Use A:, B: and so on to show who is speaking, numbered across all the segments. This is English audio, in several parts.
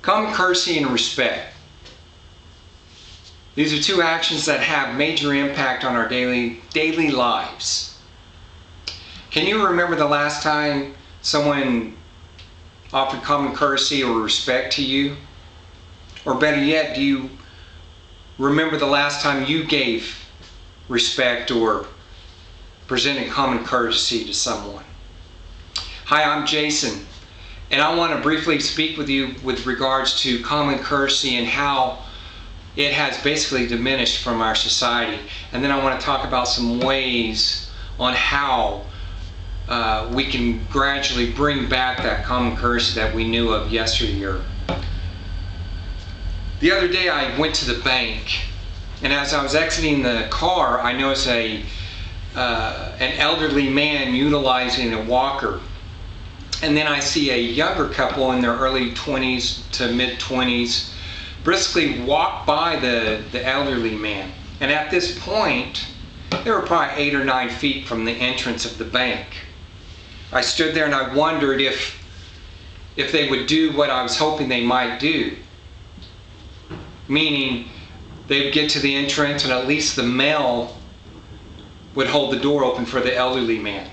A: Common courtesy and respect. These are two actions that have major impact on our daily lives. Can you remember the last time someone offered common courtesy or respect to you? Or better yet, do you remember the last time you gave respect or presented common courtesy to someone? Hi, I'm Jason, and I want to briefly speak with you with regards to common courtesy and how it has basically diminished from our society. And then I want to talk about some ways on how we can gradually bring back that common courtesy that we knew of yesteryear. The other day I went to the bank, and as I was exiting the car, I noticed an elderly man utilizing a walker. And then I see a younger couple in their early 20s to mid 20s briskly walk by the elderly man. And at this point, they were probably 8 or 9 feet from the entrance of the bank. I stood there and I wondered if they would do what I was hoping they might do. Meaning, they would get to the entrance and at least the male would hold the door open for the elderly man.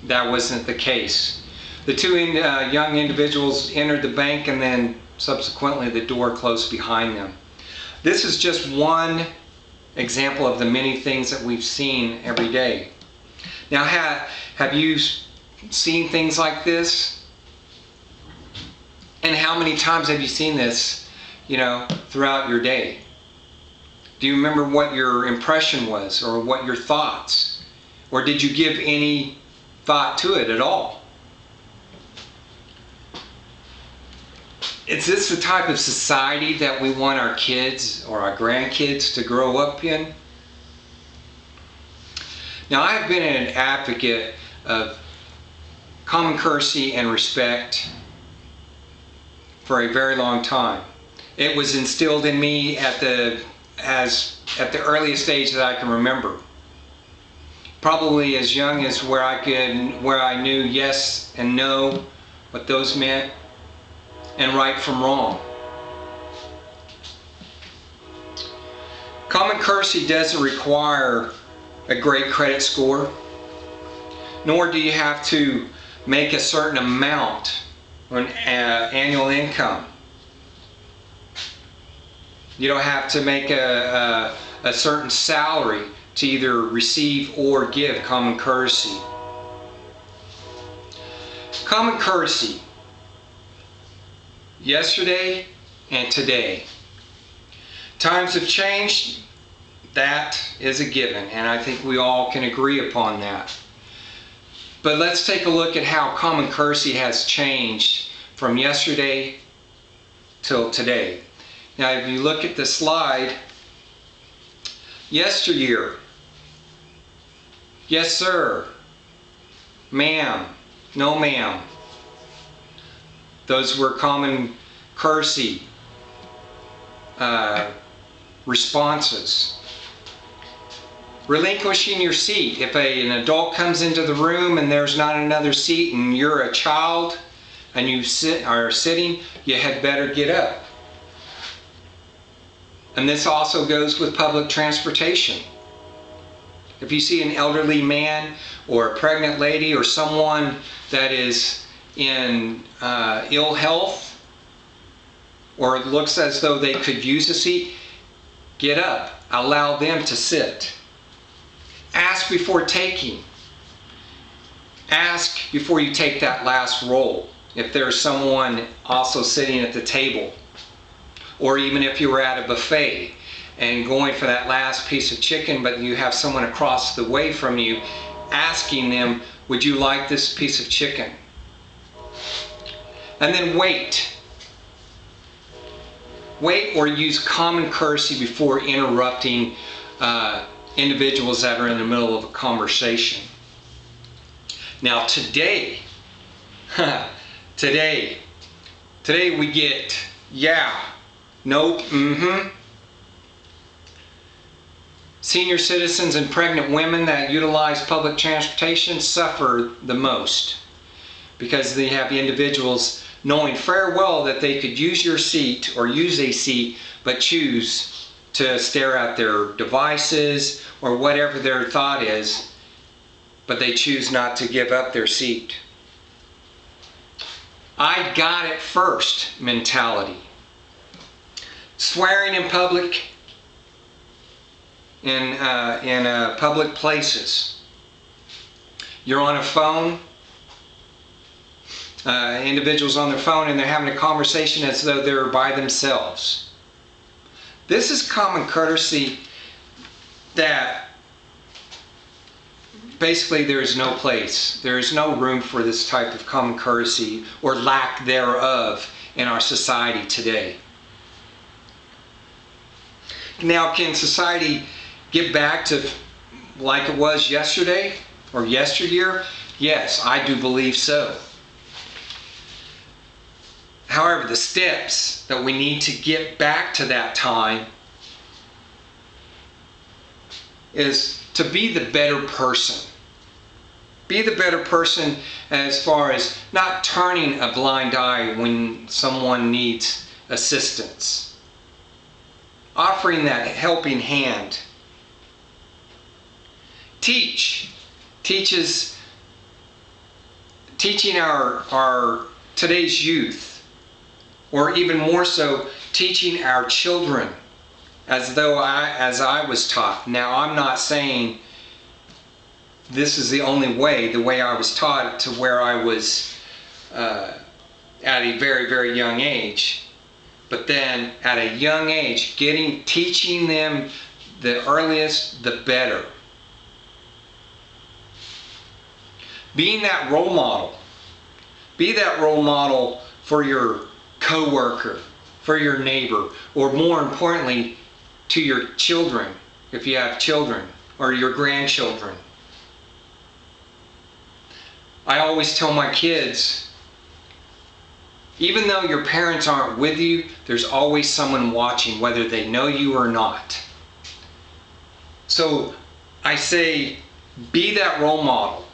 A: That wasn't the case. The two young individuals entered the bank, and then subsequently the door closed behind them. This is just one example of the many things that we've seen every day. Now, have you seen things like this? And how many times have you seen this, throughout your day? Do you remember what your impression was, or what your thoughts? Or did you give any thought to it at all? Is this the type of society that we want our kids or our grandkids to grow up in? Now, I've been an advocate of common courtesy and respect for a very long time. It was instilled in me at the earliest age that I can remember. Probably as young as where I knew yes and no, what those meant, and right from wrong. Common courtesy doesn't require a great credit score, nor do you have to make a certain amount or an annual income. You don't have to make a certain salary to either receive or give common courtesy. Common courtesy, yesterday and today. Times have changed, that is a given, and I think we all can agree upon that. But let's take a look at how common courtesy has changed from yesterday till today. Now, if you look at the slide, yesteryear, yes sir, ma'am, no ma'am. Those were common courtesy responses. Relinquishing your seat. If an adult comes into the room and there's not another seat and you're a child and you are sitting, you had better get up. And this also goes with public transportation. If you see an elderly man or a pregnant lady or someone that is in ill health, or it looks as though they could use a seat, get up. Allow them to sit. Ask before taking. Ask before you take that last roll, if there's someone also sitting at the table. Or even if you were at a buffet and going for that last piece of chicken, but you have someone across the way from you, asking them, would you like this piece of chicken? And then wait. Wait or use common courtesy before interrupting individuals that are in the middle of a conversation. Now today we get yeah, nope, mm-hmm. Senior citizens and pregnant women that utilize public transportation suffer the most because they have individuals knowing fair well that they could use your seat or use a seat, but choose to stare at their devices or whatever their thought is, but they choose not to give up their seat. I got it first mentality. Swearing in public, in public places. You're on a phone, individuals on their phone, and they're having a conversation as though they're by themselves. This is common courtesy that basically there is no place, there is no room for this type of common courtesy or lack thereof in our society today. Now, can society get back to like it was yesterday or yesteryear? Yes, I do believe so. However, the steps that we need to get back to that time is to be the better person. Be the better person as far as not turning a blind eye when someone needs assistance. Offering that helping hand. Teaching our today's youth, or even more so, teaching our children as I was taught. Now, I'm not saying this is the only way, the way I was taught to where I was at a very, very young age. But then at a young age, teaching them the earliest, the better. Being that role model. Be that role model for your coworker, for your neighbor, or more importantly, to your children, if you have children, or your grandchildren. I always tell my kids, even though your parents aren't with you, there's always someone watching, whether they know you or not. So I say, be that role model.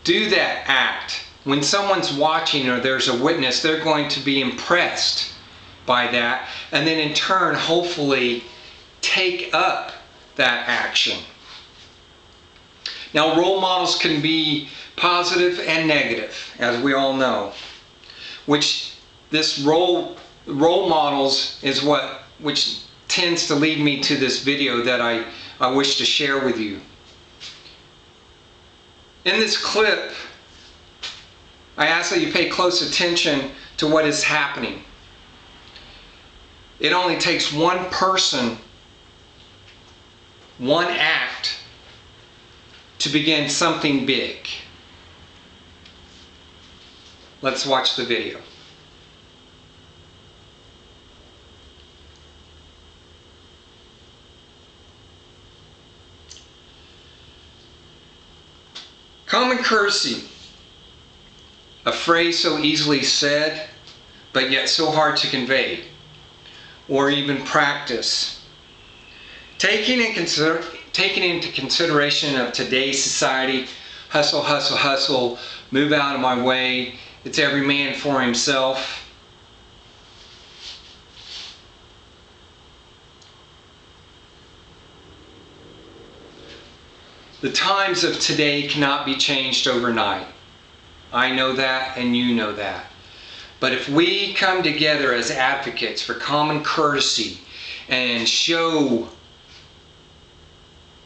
A: Do that act. When someone's watching or there's a witness, they're going to be impressed by that, and then in turn, hopefully, take up that action. Now, role models can be positive and negative, as we all know. Which this role models is which tends to lead me to this video that I wish to share with you. In this clip, I ask that you pay close attention to what is happening. It only takes one person, one act, to begin something big. Let's watch the video. Common courtesy, a phrase so easily said, but yet so hard to convey, or even practice. Taking into consideration of today's society, hustle, hustle, hustle, move out of my way, it's every man for himself. The times of today cannot be changed overnight. I know that, and you know that. But if we come together as advocates for common courtesy and show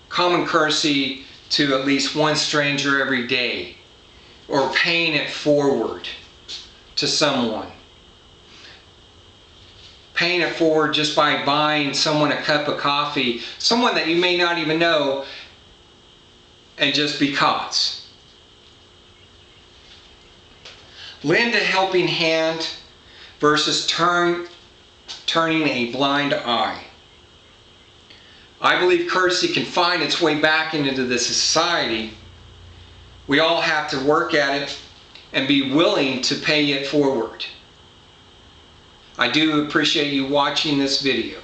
A: common courtesy to at least one stranger every day, or paying it forward to someone. Paying it forward just by buying someone a cup of coffee, someone that you may not even know, and just because. Lend a helping hand versus turning a blind eye. I believe courtesy can find its way back into the society. We all have to work at it and be willing to pay it forward. I do appreciate you watching this video.